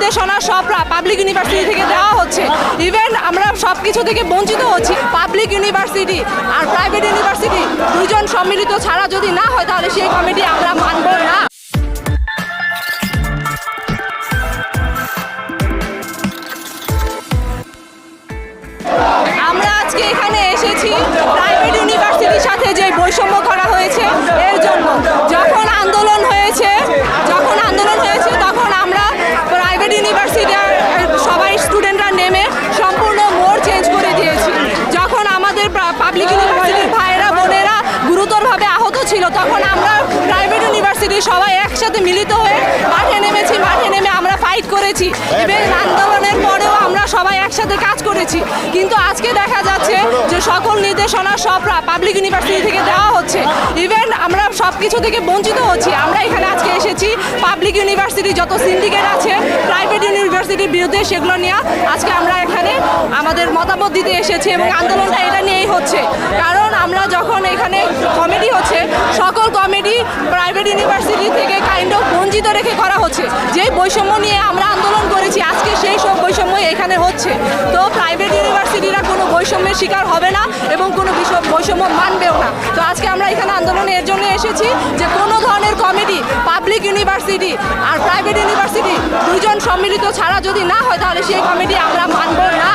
নির্দেশনা সব public university থেকে দেওয়া হচ্ছে। ইভেন আমরা সব কিছু থেকে বঞ্চিত হচ্ছি। পাবলিক ইউনিভার্সিটি আর প্রাইভেট ইউনিভার্সিটি দুইজন সম্মিলিত ছাড়া যদি না হয় তাহলে সেই কমিটি আমরা মানব না। আমরা আজকে এখানে এসেছি প্রাইভেট ইউনিভার্সিটির সাথে যে বৈষম্য করা হয়েছে এর জন্য। যখন আন্দোলন হয়েছে তখন আমরা প্রাইভেট ইউনিভার্সিটির সবাই স্টুডেন্টরা নেমে সম্পূর্ণ মোড় চেঞ্জ করে দিয়েছি। যখন আমাদের পাবলিক ইউনিভার্সিটির ভাইয়েরা বোনেরা গুরুতরভাবে আহত ছিল তখন আমরা প্রাইভেট ইউনিভার্সিটির সবাই একসাথে মিলিত হয়ে মাঠে নেমেছি। মাঠে নেমে আমরা ফাইট করেছি এবং আন্দোলনের পরেও আমরা সবাই একসাথে কাজ করেছি। কিন্তু আজকে দেখা যাচ্ছে যে সকল নির্দেশনা সব পাবলিক ইউনিভার্সিটি থেকে দেওয়া হচ্ছে। ইভেন আমরা সব কিছু থেকে বঞ্চিত হচ্ছি। আমরা এখানে আজকে এসেছি পাবলিক ইউনিভার্সিটি যত সিন্ডিকেট আছে প্রাইভেট ইউনিভার্সিটির বিরুদ্ধে সেগুলো নিয়ে আজকে আমরা এখানে আমাদের মতামত দিতে এসেছি এবং আন্দোলনটা এটা নিয়েই হচ্ছে। কারণ আমরা যখন এখানে কমিটি হচ্ছে সকল কমিটি প্রাইভেট ইউনিভার্সিটি থেকে কাইন্ড অফ বঞ্চিত রেখে করা হচ্ছে। যেই বৈষম্য নিয়ে আমরা আন্দোলন করেছি আজকে সেই সব বৈষম্য এখানে হচ্ছে। তো প্রাইভেট ইউনিভার্সিটিরা কোনো বৈষম্যের শিকার হবে না এবং কোনো বৈষম্য মানবেও না। তো আজকে আমরা এখানে আন্দোলনে এর জন্য এসেছি যে কোনো ধরনের কমিটি পাবলিক ইউনিভার্সিটি আর প্রাইভেট ইউনিভার্সিটি দুইজন সম্মিলিত ছাড়া যদি না হয় তাহলে সেই কমিটি আমরা মানব না।